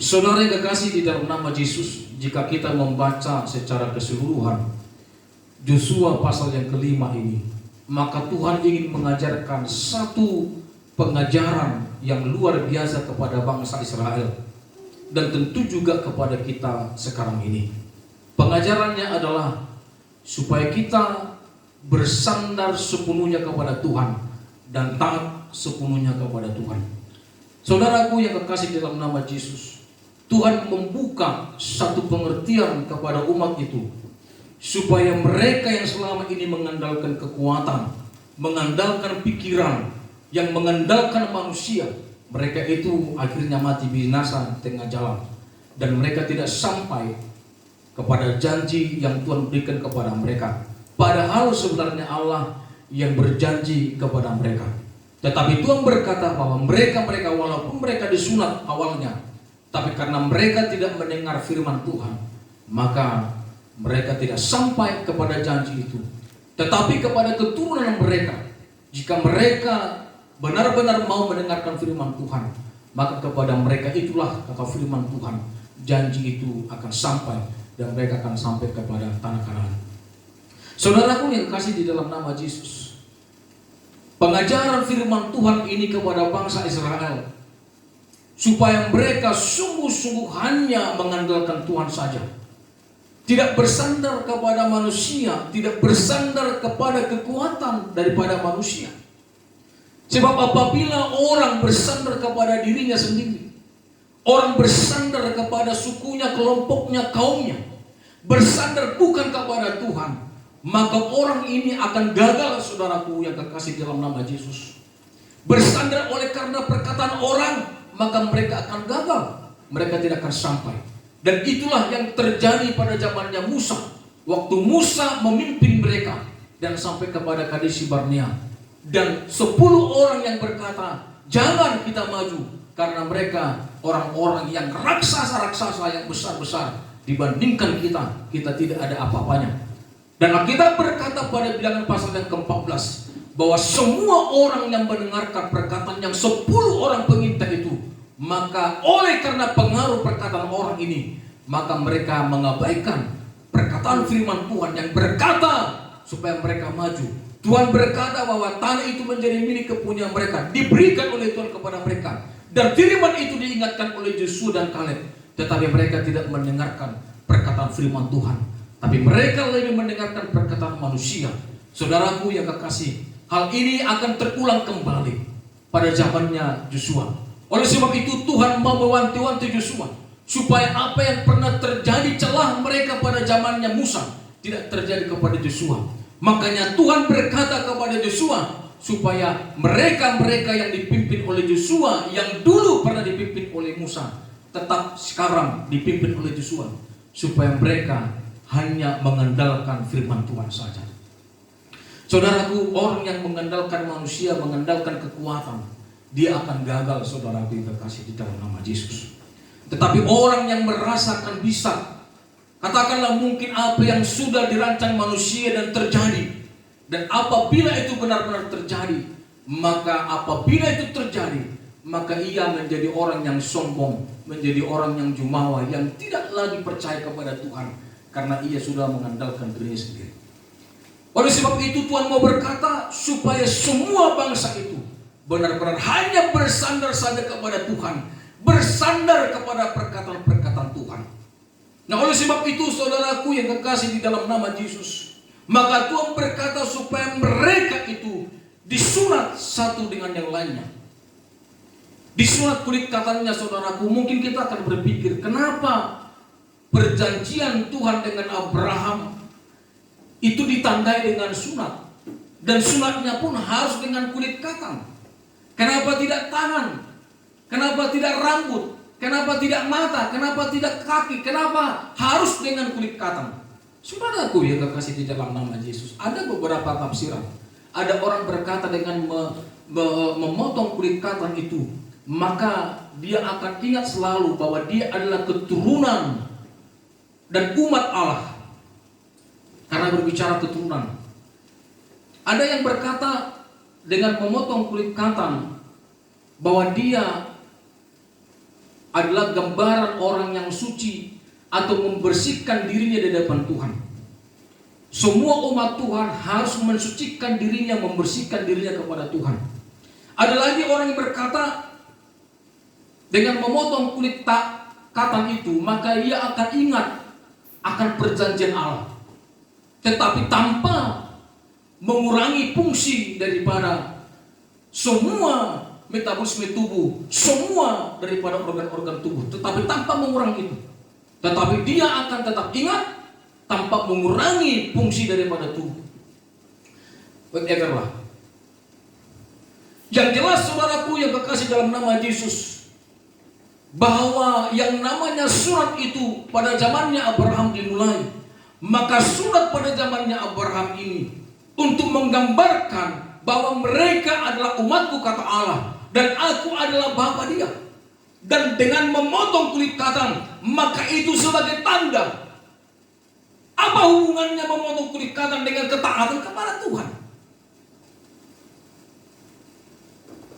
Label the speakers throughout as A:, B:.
A: Saudara yang kekasih di dalam nama Yesus, jika kita membaca secara keseluruhan Yosua pasal yang kelima ini, maka Tuhan ingin mengajarkan satu pengajaran yang luar biasa kepada bangsa Israel dan tentu juga kepada kita sekarang ini. Pengajarannya adalah supaya kita bersandar sepenuhnya kepada Tuhan dan taat sepenuhnya kepada Tuhan. Saudaraku yang kekasih dalam nama Yesus, Tuhan membuka satu pengertian kepada umat itu supaya mereka yang selama ini mengandalkan kekuatan, mengandalkan pikiran, yang mengandalkan manusia, mereka itu akhirnya mati binasa di tengah jalan, dan mereka tidak sampai kepada janji yang Tuhan berikan kepada mereka. Padahal sebenarnya Allah yang berjanji kepada mereka. Tetapi Tuhan berkata bahwa mereka walaupun mereka disunat awalnya, tapi karena mereka tidak mendengar firman Tuhan, maka mereka tidak sampai kepada janji itu. Tetapi kepada keturunan mereka, jika mereka benar-benar mau mendengarkan firman Tuhan, maka kepada mereka itulah, kata firman Tuhan, janji itu akan sampai dan mereka akan sampai kepada tanah Kanaan. Saudaraku yang kasih di dalam nama Yesus, pengajaran firman Tuhan ini kepada bangsa Israel supaya mereka sungguh-sungguh hanya mengandalkan Tuhan saja, tidak bersandar kepada manusia, tidak bersandar kepada kekuatan daripada manusia. Sebab apabila orang bersandar kepada dirinya sendiri, orang bersandar kepada sukunya, kelompoknya, kaumnya, bersandar bukan kepada Tuhan, maka orang ini akan gagal, saudaraku yang kekasih dalam nama Yesus. Bersandar oleh karena perkataan orang, maka mereka akan gagal, mereka tidak akan sampai. Dan itulah yang terjadi pada zamannya Musa, waktu Musa memimpin mereka dan sampai kepada Kadesh Barnea, dan 10 orang yang berkata, jangan kita maju, karena mereka orang-orang yang raksasa-raksasa yang besar-besar, dibandingkan kita tidak ada apa-apanya. Dan Alkitab berkata pada bilangan pasal yang ke-14 bahwa semua orang yang mendengarkan perkataan yang 10 orang pengintai itu, maka oleh karena pengaruh perkataan orang ini, maka mereka mengabaikan perkataan firman Tuhan yang berkata supaya mereka maju. Tuhan berkata bahwa tanah itu menjadi milik kepunyaan mereka, diberikan oleh Tuhan kepada mereka, dan firman itu diingatkan oleh Yosua dan Kaleb. Tetapi mereka tidak mendengarkan perkataan firman Tuhan, tapi mereka lebih mendengarkan perkataan manusia. Saudaraku yang kekasih, hal ini akan terulang kembali pada zamannya Yosua. Oleh sebab itu Tuhan mau mewanti-wanti Yosua supaya apa yang pernah terjadi celah mereka pada zamannya Musa tidak terjadi kepada Yosua. Makanya Tuhan berkata kepada Yosua supaya mereka-mereka yang dipimpin oleh Yosua, yang dulu pernah dipimpin oleh Musa, tetap sekarang dipimpin oleh Yosua, supaya mereka hanya mengandalkan firman Tuhan saja. Saudaraku, orang yang mengandalkan manusia, mengandalkan kekuatan, dia akan gagal, saudaraku yang terkasih di dalam nama Yesus. Tetapi orang yang merasakan bisa, katakanlah mungkin apa yang sudah dirancang manusia dan terjadi, dan apabila itu benar-benar terjadi, maka apabila itu terjadi, maka ia menjadi orang yang sombong, menjadi orang yang jumawa, yang tidak lagi percaya kepada Tuhan, karena ia sudah mengandalkan dirinya sendiri. Oleh sebab itu Tuhan mau berkata supaya semua bangsa itu benar-benar hanya bersandar saja kepada Tuhan, bersandar kepada perkataan-perkataan Tuhan. Nah, oleh sebab itu saudaraku yang kekasih di dalam nama Yesus, maka Tuhan berkata supaya mereka itu disunat satu dengan yang lainnya. Disunat kulit katanya, saudaraku. Mungkin kita akan berpikir, kenapa perjanjian Tuhan dengan Abraham itu ditandai dengan sunat, dan sunatnya pun harus dengan kulit katan? Kenapa tidak tangan? Kenapa tidak rambut? Kenapa tidak mata? Kenapa tidak kaki? Kenapa harus dengan kulit katan? Saudaraku yang kekasih di dalam nama Yesus, ada beberapa tafsiran. Ada orang berkata dengan memotong kulit katan itu, maka dia akan ingat selalu bahwa dia adalah keturunan dan umat Allah. Karena berbicara keturunan, ada yang berkata dengan memotong kulit katan bahwa dia adalah gambaran orang yang suci atau membersihkan dirinya di depan Tuhan. Semua umat Tuhan harus mensucikan dirinya, membersihkan dirinya kepada Tuhan. Ada lagi orang yang berkata, dengan memotong kulit katan itu, maka ia akan ingat akan perjanjian Allah, tetapi tanpa mengurangi fungsi daripada semua metabolisme tubuh, semua daripada organ-organ tubuh, tetapi tanpa mengurangi itu. Tetapi dia akan tetap ingat tanpa mengurangi fungsi daripada tubuh. Whatever lah. Yang jelas saudaraku yang kekasih dalam nama Yesus, bahwa yang namanya surat itu pada zamannya Abraham dimulai, maka surat pada zamannya Abraham ini untuk menggambarkan bahwa mereka adalah umatku kata Allah, dan aku adalah bapa dia. Dan dengan memotong kulit katan, maka itu sebagai tanda. Apa hubungannya memotong kulit katan dengan ketaatan kepada Tuhan?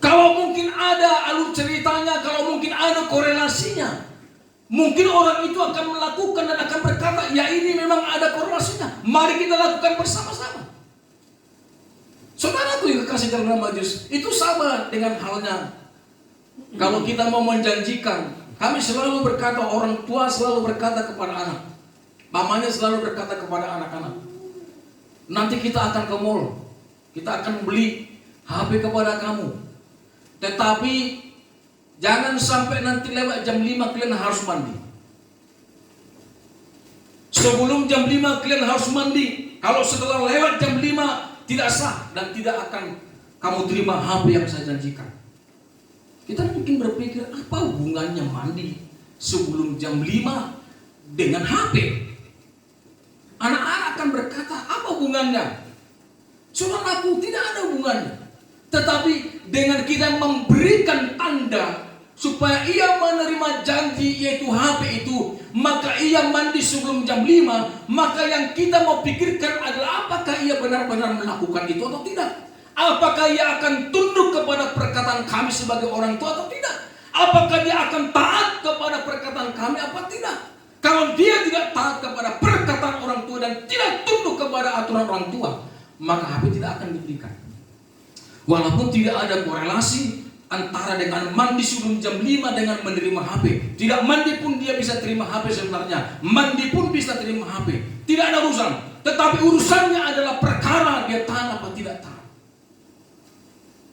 A: Kalau mungkin ada alur ceritanya, kalau mungkin ada korelasinya, mungkin orang itu akan melakukan dan akan berkata, ya ini memang ada korelasinya, mari kita lakukan bersama-sama. Saudaraku yang kekasih dalam nama Yesus, itu sama dengan halnya kalau kita mau menjanjikan. Kami selalu berkata, orang tua selalu berkata kepada anak, mamanya selalu berkata kepada anak-anak, nanti kita akan ke mall, kita akan beli HP kepada kamu, tetapi jangan sampai nanti lewat jam 5 kalian harus mandi. Sebelum jam 5 kalian harus mandi. Kalau setelah lewat jam 5 tidak sah dan tidak akan kamu terima HP yang saya janjikan. Kita mungkin berpikir, apa hubungannya mandi sebelum jam 5 dengan HP? Anak-anak akan berkata, apa hubungannya? Saudaraku, tidak ada hubungannya. Tetapi dengan kita memberikan tanda supaya ia menerima janji yaitu HP itu, maka ia mandi sebelum jam 5, maka yang kita mau pikirkan adalah apakah ia benar-benar melakukan itu atau tidak. Apakah ia akan tunduk kepada perkataan kami sebagai orang tua atau tidak. Apakah dia akan taat kepada perkataan kami apa tidak. Kalau dia tidak taat kepada perkataan orang tua dan tidak tunduk kepada aturan orang tua, maka HP tidak akan diberikan. Walaupun tidak ada korelasi antara dengan mandi sebelum jam 5 dengan menerima HP. Tidak mandi pun dia bisa terima HP sebenarnya. Mandi pun bisa terima HP. Tidak ada urusan. Tetapi urusannya adalah perkara dia taat apa tidak taat.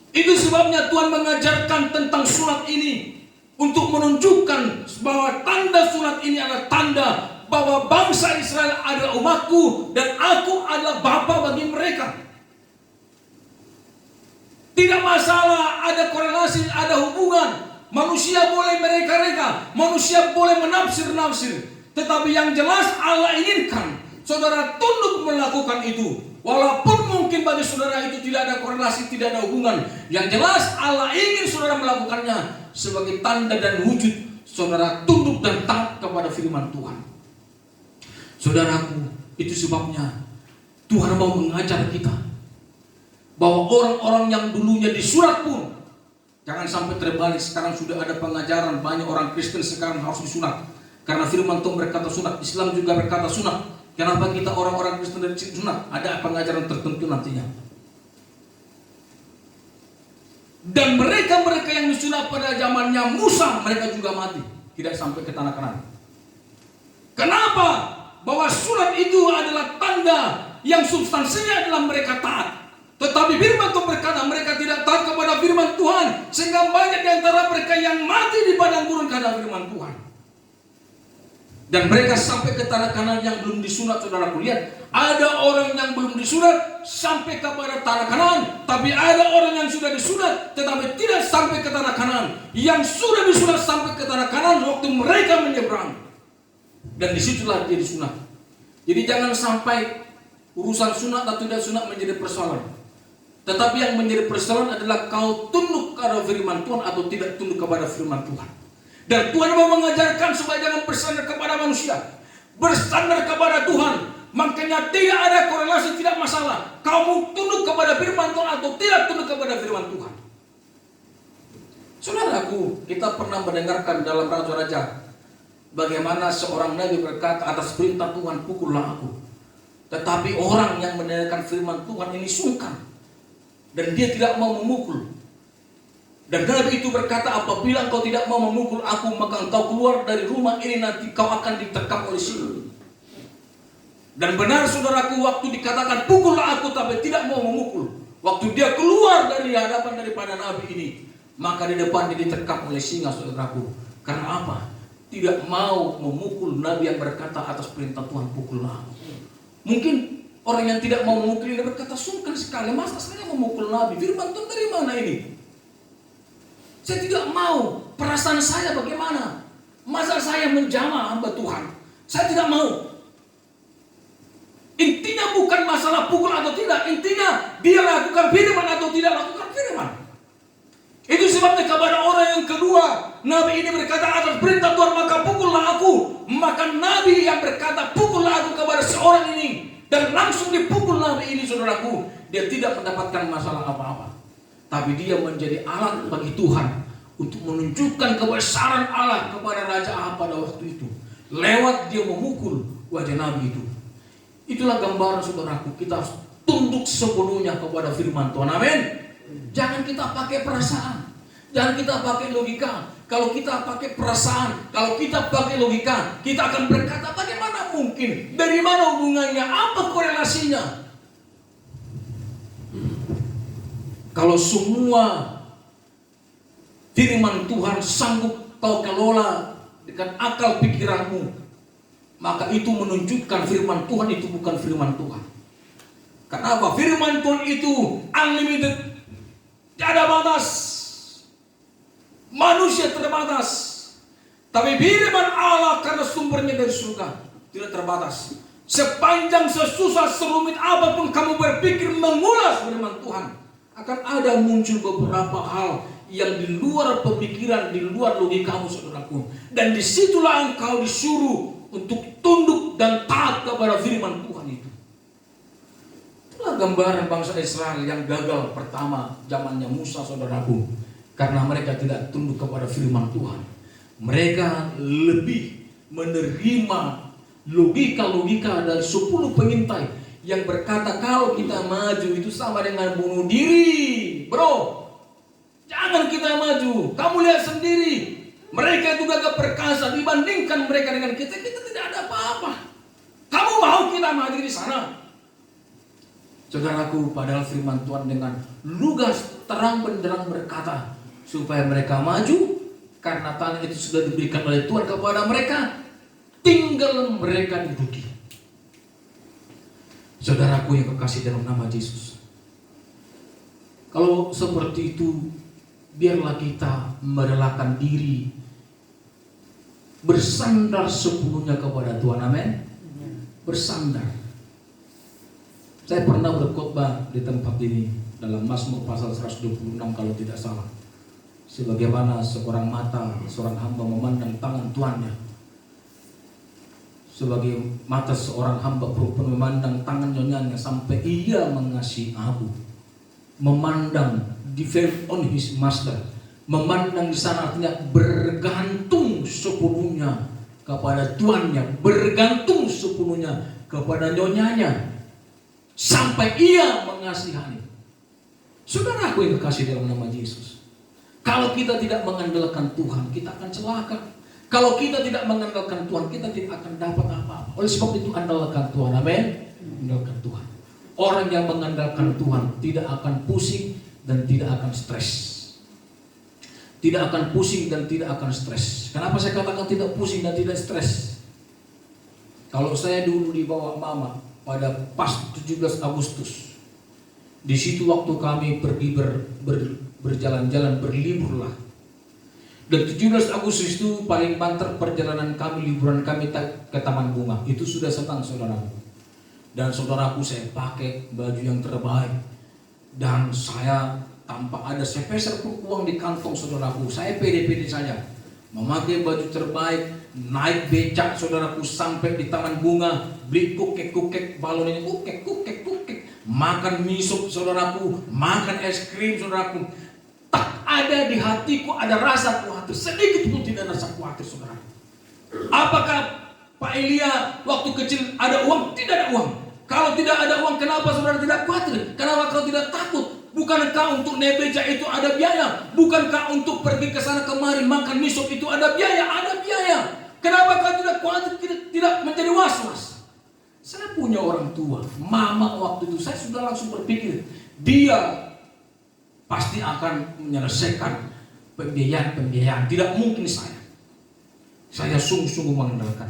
A: Itu sebabnya Tuhan mengajarkan tentang surat ini untuk menunjukkan bahwa tanda surat ini adalah tanda bahwa bangsa Israel adalah umatku dan aku adalah bapa bagi mereka. Tidak masalah ada korelasi, ada hubungan. Manusia boleh mereka-reka, manusia boleh menafsir-nafsir. Tetapi yang jelas Allah inginkan saudara tunduk melakukan itu. Walaupun mungkin bagi saudara itu tidak ada korelasi, tidak ada hubungan. Yang jelas Allah ingin saudara melakukannya sebagai tanda dan wujud saudara tunduk dan taat kepada firman Tuhan. Saudaraku, itu sebabnya Tuhan mau mengajar kita bahwa orang-orang yang dulunya disurat pun jangan sampai terbalik. Sekarang sudah ada pengajaran banyak orang Kristen sekarang harus disunat karena firman Tuhan berkata sunat, Islam juga berkata sunat. Kenapa kita orang-orang Kristen dari sunat? Ada pengajaran tertentu nantinya. Dan mereka-mereka yang disunat pada zamannya Musa, mereka juga mati, tidak sampai ke tanah Kanaan. Kenapa? Bahwa sunat itu adalah tanda yang substansinya adalah mereka taat. Tetapi firman Tuhan berkata mereka tidak taat kepada firman Tuhan, sehingga banyak di antara mereka yang mati di padang gurun karena firman Tuhan. Dan mereka sampai ke tanah Kanaan yang belum disunat. Saudaraku lihat, ada orang yang belum disunat sampai kepada tanah Kanaan, tapi ada orang yang sudah disunat tetapi tidak sampai ke tanah Kanaan. Yang sudah disunat sampai ke tanah Kanaan waktu mereka menyeberang, dan disitulah dia disunat. Jadi jangan sampai urusan sunat atau tidak sunat menjadi persoalan. Tetapi yang menjadi persoalan adalah kau tunduk kepada firman Tuhan atau tidak tunduk kepada firman Tuhan. Dan Tuhan mau mengajarkan supaya jangan bersandar kepada manusia, bersandar kepada Tuhan. Makanya tidak ada korelasi, tidak masalah kamu tunduk kepada firman Tuhan atau tidak tunduk kepada firman Tuhan.
B: Saudaraku, kita pernah mendengarkan dalam Raja-Raja bagaimana seorang nabi berkata, atas perintah Tuhan pukullah aku. Tetapi orang yang mendengarkan firman Tuhan ini sungkan dan dia tidak mau memukul. Dan nabi itu berkata, apabila engkau tidak mau memukul aku, maka engkau keluar dari rumah ini, nanti kau akan diterkam oleh singa. Dan benar saudaraku, waktu dikatakan pukullah aku tapi tidak mau memukul, waktu dia keluar dari hadapan daripada nabi ini, maka di depan dia diterkam oleh singa, saudaraku. Karena apa? Tidak mau memukul nabi yang berkata atas perintah Tuhan pukullah aku. Mungkin orang yang tidak mau memukul ini berkata, sungkan sekali, masa saya memukul nabi? Firman Tuhan dari mana ini? Saya tidak mau. Perasaan saya bagaimana? Masa saya menjamah hamba Tuhan? Saya tidak mau. Intinya bukan masalah pukul atau tidak. Intinya dia lakukan firman atau tidak lakukan firman. Itu sebabnya kepada orang yang kedua, nabi ini berkata, atas perintah Tuhan maka pukullah aku. Maka nabi yang berkata pukullah aku kepada seorang ini, dan langsung dipukul nabi ini, saudaraku, dia tidak mendapatkan masalah apa-apa. Tapi dia menjadi alat bagi Tuhan untuk menunjukkan kebesaran Allah kepada Raja Ahab pada waktu itu. Lewat dia memukul wajah nabi itu. Itulah gambaran, saudaraku, kita harus tunduk sepenuhnya kepada firman Tuhan. Amin. Jangan kita pakai perasaan, jangan kita pakai logika. Kalau kita pakai perasaan, kalau kita pakai logika, kita akan berkata, bagaimana mungkin? Dari mana hubungannya? Apa korelasinya? Kalau semua firman Tuhan sanggup kau kelola dengan akal pikiranmu, maka itu menunjukkan firman Tuhan itu bukan firman Tuhan. Kenapa? Firman Tuhan itu unlimited, tidak batas. Manusia terbatas, tapi firman Allah karena sumbernya dari surga tidak terbatas. Sepanjang sesusah serumit apapun kamu berpikir mengulas firman Tuhan, akan ada muncul beberapa hal yang di luar pemikiran, di luar logikamu, saudaraku. Dan disitulah engkau disuruh untuk tunduk dan taat kepada firman Tuhan itu. Itulah gambaran bangsa Israel yang gagal pertama zamannya Musa, saudaraku. Karena mereka tidak tunduk kepada firman Tuhan. Mereka lebih menerima logika-logika dari 10 pengintai yang berkata kalau kita maju itu sama dengan bunuh diri. Bro, jangan kita maju. Kamu lihat sendiri, mereka itu gagah perkasa dibandingkan mereka dengan kita. Kita tidak ada apa-apa. Kamu mau kita maju di sana? Saudaraku, padahal firman Tuhan dengan lugas terang benderang berkata supaya mereka maju, karena tanah itu sudah diberikan oleh Tuhan kepada mereka, tinggal mereka duduki. Saudaraku yang kekasih dalam nama Yesus, kalau seperti itu, biarlah kita merelakan diri bersandar sepenuhnya kepada Tuhan. Amin. Bersandar. Saya pernah berkhotbah di tempat ini dalam Mazmur pasal 126 kalau tidak salah. Sebagaimana seorang mata, seorang hamba memandang tangan tuannya, sebagai mata seorang hamba perempuan memandang tangan nyonyanya sampai ia mengasihi aku. Memandang, depend on his master. Memandang di sana artinya bergantung sepenuhnya kepada tuannya, bergantung sepenuhnya kepada nyonyanya sampai ia mengasihani. Saudaraku yang kekasih dalam nama Yesus, kalau kita tidak mengandalkan Tuhan, kita akan celaka. Kalau kita tidak mengandalkan Tuhan, kita tidak akan dapat apa-apa. Oleh sebab itu andalkan Tuhan. Amin. Andalkan Tuhan. Orang yang mengandalkan Tuhan tidak akan pusing dan tidak akan stres. Tidak akan pusing dan tidak akan stres. Kenapa saya katakan tidak pusing dan tidak stres? Kalau saya dulu dibawa mama pada pas 17 Agustus, di situ waktu kami pergi berjalan-jalan, berlibur lah. Dan 17 Agustus itu paling banter perjalanan kami, liburan kami ke Taman Bunga. Itu sudah senang, saudaraku. Dan saudaraku, saya pakai baju yang terbaik. Dan saya tanpa ada sepeser pun uang di kantong, saudaraku. Saya pede-pede saja. Memakai baju terbaik, naik becak, saudaraku, sampai di Taman Bunga. Beli kukek-kukek, balon ini, kukek. Makan mie sup, saudaraku. Makan es krim, saudaraku. Tak ada di hatiku ada rasa khawatir. Sedikit pun tidak ada rasa khawatir, saudara. Apakah Pak Elia waktu kecil ada uang? Tidak ada uang. Kalau tidak ada uang, kenapa saudara tidak khawatir? Kenapa kau tidak takut? Bukankah untuk nebeja itu ada biaya? Bukankah untuk pergi ke sana kemari makan misop itu ada biaya? Ada biaya. Kenapa kau tidak khawatir, tidak menjadi was-was? Saya punya orang tua, mama waktu itu, saya sudah langsung berpikir, dia pasti akan menyelesaikan pembiayaan. Tidak mungkin saya. Saya sungguh-sungguh mengandalkan.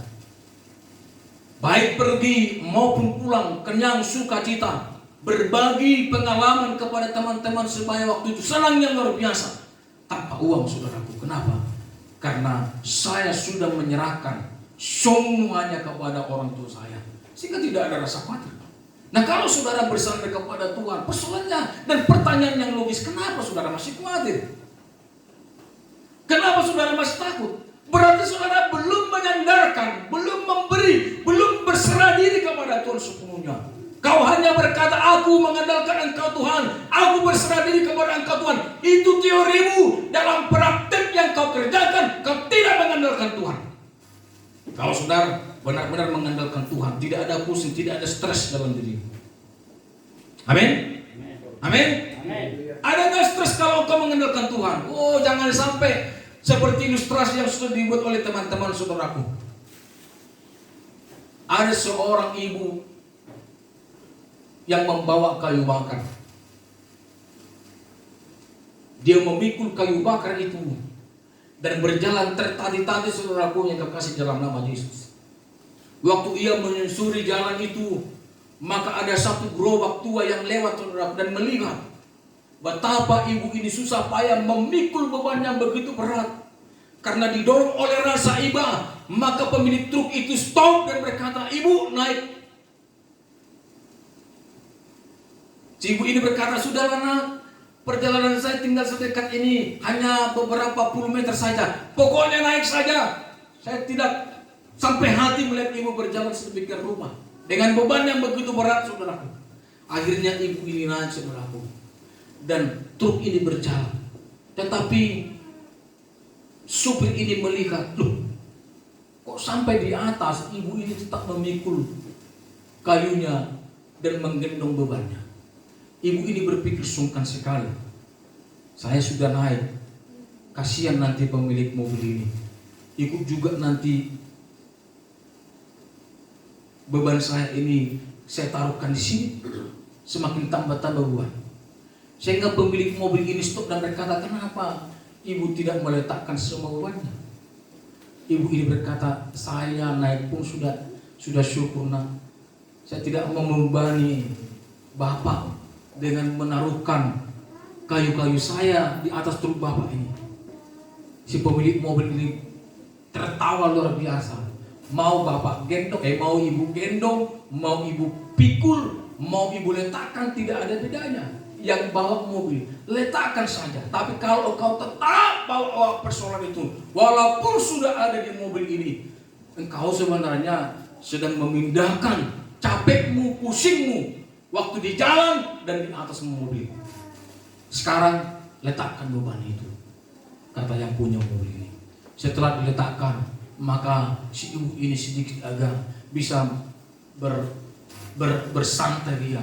B: Baik pergi maupun pulang, kenyang sukacita. Berbagi pengalaman kepada teman-teman sebaya waktu itu. Senang yang luar biasa. Tanpa uang, saudaraku. Kenapa? Karena saya sudah menyerahkan semuanya kepada orang tua saya. Sehingga tidak ada rasa khawatir. Nah, kalau saudara bersandar kepada Tuhan, persoalannya dan pertanyaan yang logis, kenapa saudara masih khawatir? Kenapa saudara masih takut? Berarti saudara belum menyandarkan, belum memberi, belum berserah diri kepada Tuhan sepenuhnya. Kau hanya berkata, aku mengandalkan Engkau Tuhan, aku berserah diri kepada Engkau Tuhan. Itu teorimu. Dalam praktek yang kau kerjakan, kau tidak mengandalkan Tuhan. Kalau saudara benar-benar mengandalkan Tuhan, tidak ada pusing, tidak ada stres dalam dirimu. Amin? Amin? Ada nggak stres kalau kau mengandalkan Tuhan? Oh, jangan sampai seperti ilustrasi yang sudah dibuat oleh teman-teman saudaraku. Ada seorang ibu yang membawa kayu bakar. Dia memikul kayu bakar itu dan berjalan tertati-tati, saudaraku yang kekasih dalam nama Yesus. Waktu ia menyusuri jalan itu, maka ada satu gerobak tua yang lewat, saudaraku, dan melihat betapa ibu ini susah payah memikul beban yang begitu berat. Karena didorong oleh rasa iba, maka pemilik truk itu stop dan berkata, "Ibu, naik." Si ibu ini berkata, "Sudahlah nak, perjalanan saya tinggal sedekat ini, hanya beberapa puluh meter saja. Pokoknya naik saja." Saya tidak sampai hati melihat ibu berjalan sedemikian rupa dengan beban yang begitu berat, saudaraku. Akhirnya ibu ini naik, saudaraku, dan truk ini berjalan. Tetapi supir ini melihat, loh, kok sampai di atas ibu ini tetap memikul kayunya dan menggendong bebannya. Ibu ini berpikir sungkan sekali. Saya sudah naik, kasihan nanti pemilik mobil ini. Ikut juga nanti beban saya ini saya taruhkan di sini, semakin tambah-tambah beban. Sehingga pemilik mobil ini stop dan berkata, "Kenapa ibu tidak meletakkan semua bebannya?" Ibu ini berkata, "Saya naik pun sudah syukur nak. Saya tidak mau membebani Bapak dengan menaruhkan kayu-kayu saya di atas truk Bapak ini." Si pemilik mobil ini tertawa luar biasa. Mau Bapak gendong, mau ibu gendong, mau ibu pikul, mau ibu letakkan, tidak ada bedanya. Yang bawa mobil, letakkan saja. Tapi kalau engkau tetap bawa persoalan itu, walaupun sudah ada di mobil ini, engkau sebenarnya sedang memindahkan capekmu, pusingmu waktu di jalan dan di atas mobil. Sekarang letakkan beban itu, kata yang punya mobil ini. Setelah diletakkan, maka si ibu ini sedikit agak bisa bersantai dia.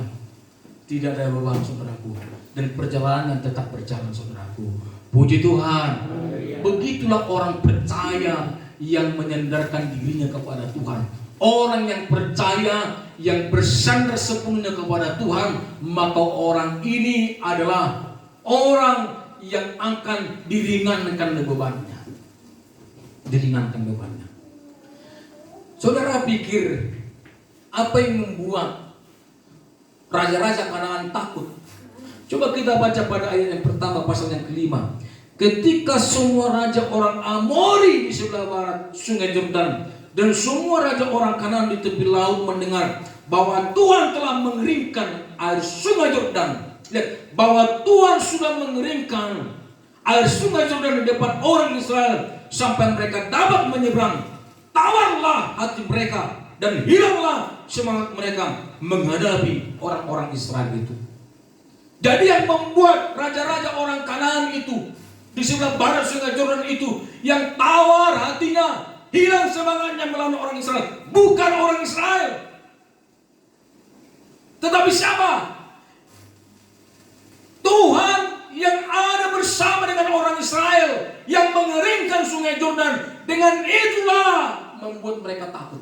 B: Tidak ada beban, saudaraku, dan perjalanan tetap berjalan, saudaraku. Puji Tuhan. Begitulah orang percaya yang menyandarkan dirinya kepada Tuhan. Orang yang percaya, yang bersandar sepenuhnya kepada Tuhan, maka orang ini adalah orang yang akan diringankan bebannya. Diringankan bebannya. Saudara pikir apa yang membuat raja-raja Kanaan takut? Coba kita baca pada ayat yang pertama, pasal yang kelima. Ketika semua raja orang Amori di sebelah barat sungai Yordan dan semua raja orang Kanaan di tepi laut mendengar bahwa Tuhan telah mengeringkan air sungai Yordan, bahwa Tuhan sudah mengeringkan air sungai Yordan di depan orang Israel sampai mereka dapat menyeberang, tawarlah hati mereka dan hilanglah semangat mereka menghadapi orang-orang Israel itu. Jadi yang membuat raja-raja orang Kanaan itu
A: di sebelah barat sungai Yordan itu yang tawar hatinya, hilang semangatnya melawan orang Israel. Bukan orang Israel, tetapi siapa? Tuhan yang ada bersama dengan orang Israel yang mengeringkan sungai Yordan. Dengan itulah membuat mereka takut.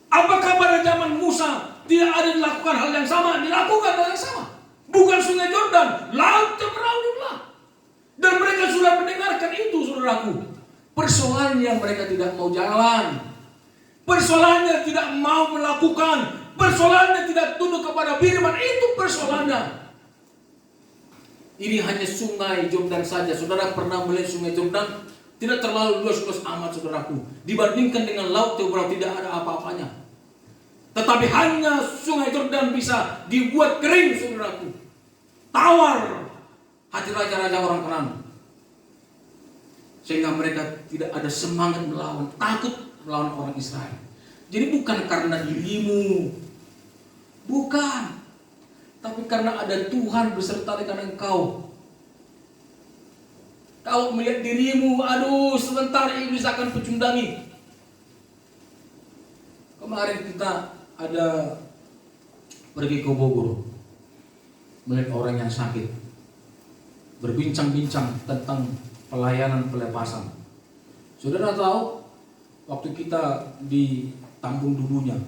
A: Apakah pada zaman Musa tidak ada dilakukan hal yang sama? Dilakukan hal yang sama. Bukan sungai Yordan, laut terberaulah. Dan mereka sudah mendengarkan itu, saudaraku. Persoalannya mereka tidak mau jalan. Persoalannya tidak mau melakukan. Persoalannya tidak tunduk kepada firman. Itu persoalannya. Ini hanya sungai Yordan saja. Saudara pernah melihat sungai Yordan? Tidak terlalu luas amat, saudaraku. Dibandingkan dengan laut Teberau tidak ada apa-apanya. Tetapi hanya sungai Yordan bisa dibuat kering, saudaraku. Tawar hati raja-raja orang Kanaan. Sehingga mereka tidak ada semangat melawan, takut melawan orang Israel. Jadi bukan karena dirimu, bukan, tapi karena ada Tuhan beserta dengan engkau. Kalau melihat dirimu, aduh sebentar iblis akan pecundangi. Kemarin kita ada pergi ke Bogor, melihat orang yang sakit, berbincang-bincang tentang pelayanan pelepasan. Saudara tahu, waktu kita di Tambung Dudunya,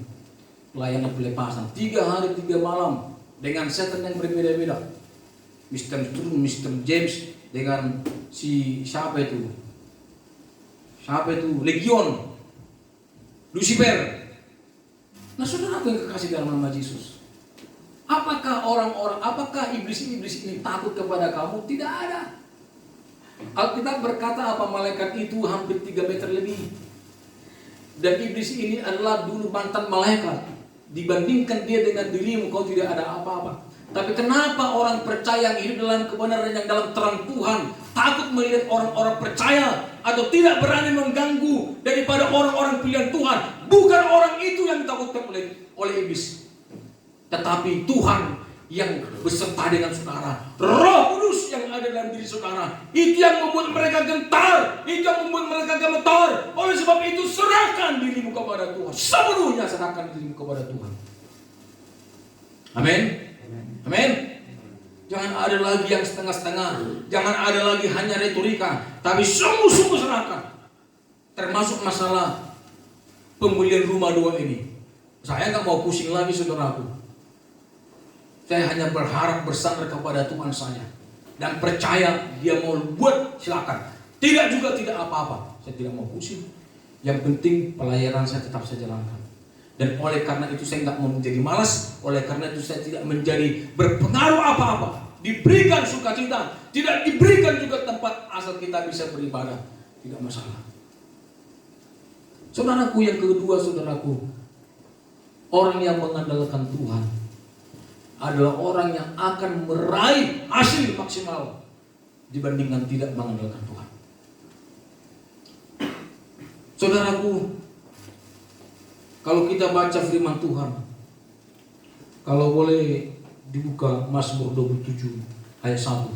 A: pelayanan pelepasan 3 hari 3 malam dengan setan yang berbeda-beda. Mr. True, Mr. James dengan si siapa itu? Legion, Lucifer. Nah, saudara yang kekasih dalam nama Yesus, apakah iblis-iblis ini takut kepada kamu? Tidak ada. Alkitab berkata apa, malaikat itu hampir 3 meter lebih. Dan iblis ini adalah dulu mantan malaikat. Dibandingkan dia dengan dirimu, kau tidak ada apa-apa. Tapi kenapa orang percaya yang hidup dalam kebenaran, yang dalam terang Tuhan, takut melihat orang-orang percaya atau tidak berani mengganggu daripada orang-orang pilihan Tuhan? Bukan orang itu yang ditakutkan oleh iblis, tetapi Tuhan yang beserta dengan saudara. Roh Kudus yang ada dalam diri saudara, itu yang membuat mereka gentar, itu yang membuat mereka gemetar. Oleh sebab itu, serahkan dirimu kepada Tuhan, sepenuhnya serahkan dirimu kepada Tuhan. Amin. Amin. Jangan ada lagi yang setengah-setengah. Jangan ada lagi hanya retorika, tapi sungguh-sungguh serahkan. Termasuk masalah pembelian rumah 2 ini. Saya nggak mau pusing lagi, saudaraku. Saya hanya berharap bersandar kepada Tuhan saya dan percaya Dia mau buat, silakan. Tidak juga tidak apa-apa. Saya tidak mau pusing. Yang penting pelayanan saya tetap saya jalankan. Dan oleh karena itu saya nggak mau menjadi malas. Oleh karena itu saya tidak menjadi berpengaruh apa-apa. Diberikan sukacita, tidak diberikan juga tempat asal kita bisa beribadah, tidak masalah. Saudaraku yang kedua, saudaraku, orang yang mengandalkan Tuhan adalah orang yang akan meraih hasil maksimal dibandingkan tidak mengandalkan Tuhan. Saudaraku, kalau kita baca firman Tuhan, kalau boleh dibuka Mazmur 27 ayat 1.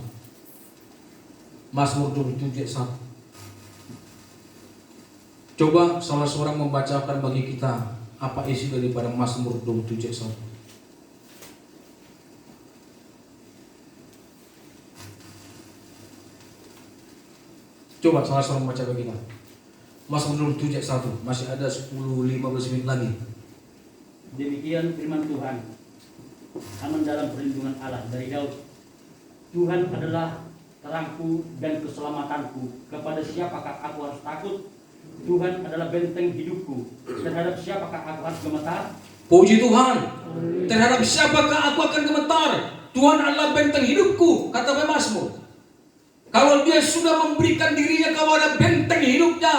A: Mazmur 27 ayat 1. Coba salah seorang membacakan bagi kita apa isi daripada Mazmur 27 ayat 1. Coba salah seorang membaca bagi kita. Mazmur 27 ayat 1. Masih ada 10-15 menit lagi.
C: Demikian firman Tuhan. Aman dalam perlindungan Allah dari Daud. Tuhan adalah terangku dan keselamatanku. Kepada siapakah aku harus takut? Tuhan adalah benteng hidupku. Terhadap siapakah aku harus gemetar?
A: Puji Tuhan. Terhadap siapakah aku akan gemetar? Tuhan adalah benteng hidupku, kata pemazmur. Kalau dia sudah memberikan dirinya kepada benteng hidupnya,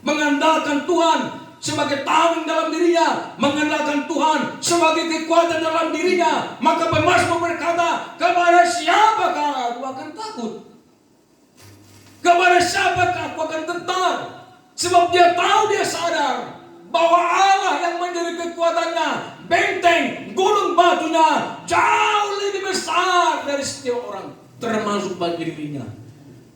A: mengandalkan Tuhan sebagai tameng dalam dirinya, mengandalkan Tuhan sebagai kekuatan dalam dirinya, maka pemazmur berkata, kepada siapakah aku akan takut? Kepada siapakah aku akan gentar? Sebab dia tahu, dia sadar bahwa Allah yang menjadi kekuatannya, benteng, gunung batunya jauh lebih besar dari setiap orang, termasuk bagi dirinya.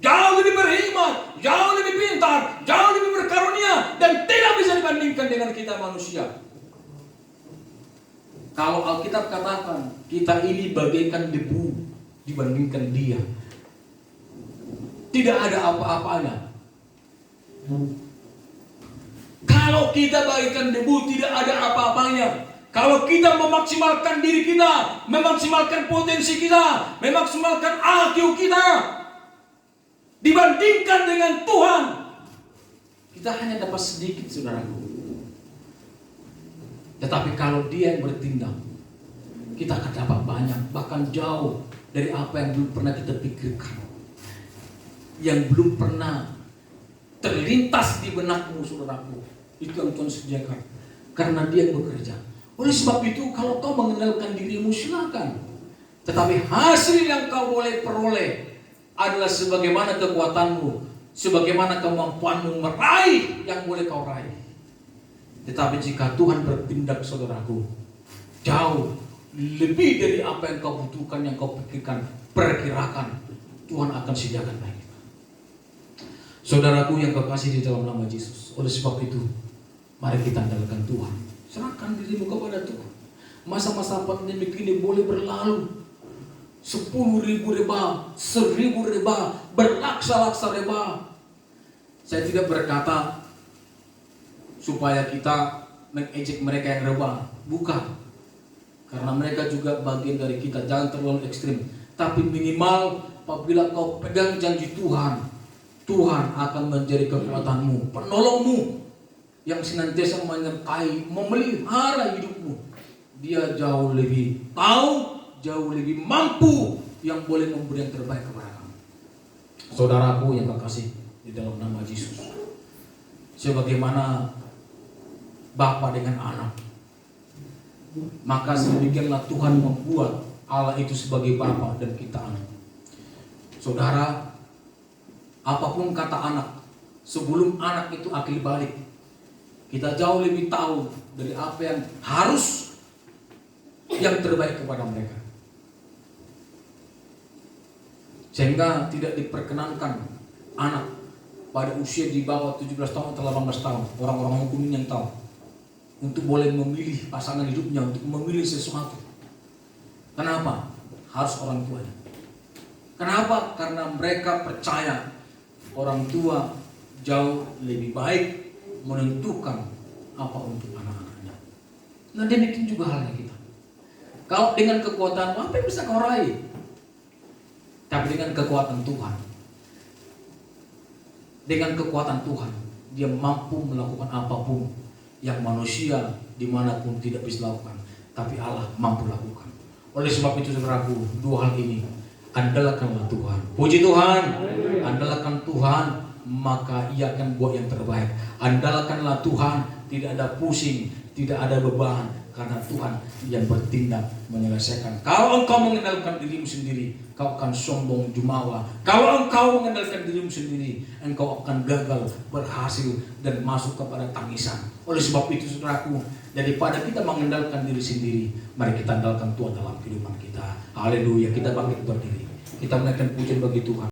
B: jauh lebih berhikmat, jauh lebih pintar, jauh lebih berkarunia, dan tidak bisa dibandingkan dengan kita manusia. Kalau Alkitab katakan kita ini bagaikan debu dibandingkan Dia, tidak ada apa-apanya. Kalau kita bagaikan debu, tidak ada apa-apanya. Kalau kita memaksimalkan diri kita, memaksimalkan potensi kita, memaksimalkan IQ kita, dibandingkan dengan Tuhan, kita hanya dapat sedikit, saudaraku. Tetapi kalau Dia yang bertindak, kita akan dapat banyak, bahkan jauh dari apa yang belum pernah kita pikirkan, yang belum pernah terlintas di benakmu, saudaraku. Itu yang Tuhan sediakan, karena Dia yang bekerja. Oleh sebab itu, kalau kau mengenalkan dirimu, silakan. Tetapi hasil yang kau boleh peroleh adalah sebagaimana kekuatanmu, sebagaimana kemampuanmu meraih yang boleh kau raih. Tetapi jika Tuhan bertindak, saudaraku, jauh lebih dari apa yang kau butuhkan, yang kau pikirkan, perkirakan, Tuhan akan sediakan bagi kita. Saudaraku yang kekasih di dalam nama Yesus, oleh sebab itu, mari kita andalkan Tuhan. Serahkan dirimu kepada Tuhan. Masa-masa pandemi ini boleh berlalu. 10.000 reba, 1.000 reba, berlaksa-laksa reba. Saya tidak berkata supaya kita mengejek mereka yang reba, bukan. Karena mereka juga bagian dari kita, jangan terlalu ekstrim. Tapi minimal apabila kau pegang janji Tuhan, Tuhan akan menjadi kekuatanmu, penolongmu, yang senantiasa menyertai, memelihara hidupmu. Dia jauh lebih tahu, jauh lebih mampu, yang boleh memberi yang terbaik kepada kamu. Saudaraku yang kekasih di dalam nama Yesus, sebagaimana Bapa dengan anak, maka sedemikianlah Tuhan membuat Allah itu sebagai Bapa dan kita anak. Saudara, apapun kata anak, sebelum anak itu akil balik, kita jauh lebih tahu dari apa yang harus, yang terbaik kepada mereka. Sehingga tidak diperkenankan anak pada usia di bawah 17 tahun atau 18 tahun, orang-orang hukum ini yang tahu, untuk boleh memilih pasangan hidupnya, untuk memilih sesuatu. Kenapa? Harus orang tuanya. Kenapa? Karena mereka percaya orang tua jauh lebih baik menentukan apa untuk anak-anaknya. Nah, demikian juga halnya kita. Kalau dengan kekuatan apa yang bisa kau raih? Tapi dengan kekuatan Tuhan, dengan kekuatan Tuhan, Dia mampu melakukan apapun yang manusia dimanapun tidak bisa lakukan, tapi Allah mampu lakukan. Oleh sebab itu, saudaraku, dua hal ini, andalkanlah Tuhan. Puji Tuhan, andalkan Tuhan, maka Ia akan buat yang terbaik. Andalkanlah Tuhan, tidak ada pusing, tidak ada beban, karena Tuhan yang bertindak menyelesaikan. Kalau engkau mengenalkan dirimu sendiri, kau akan sombong jumawa. Kalau engkau mengenalkan dirimu sendiri, engkau akan gagal, berhasil, dan masuk kepada tangisan. Oleh sebab itu, saudaraku, daripada kita mengendalikan diri sendiri, mari kita andalkan Tuhan dalam kehidupan kita. Haleluya, kita bangkit berdiri, kita menaikkan pujian bagi Tuhan.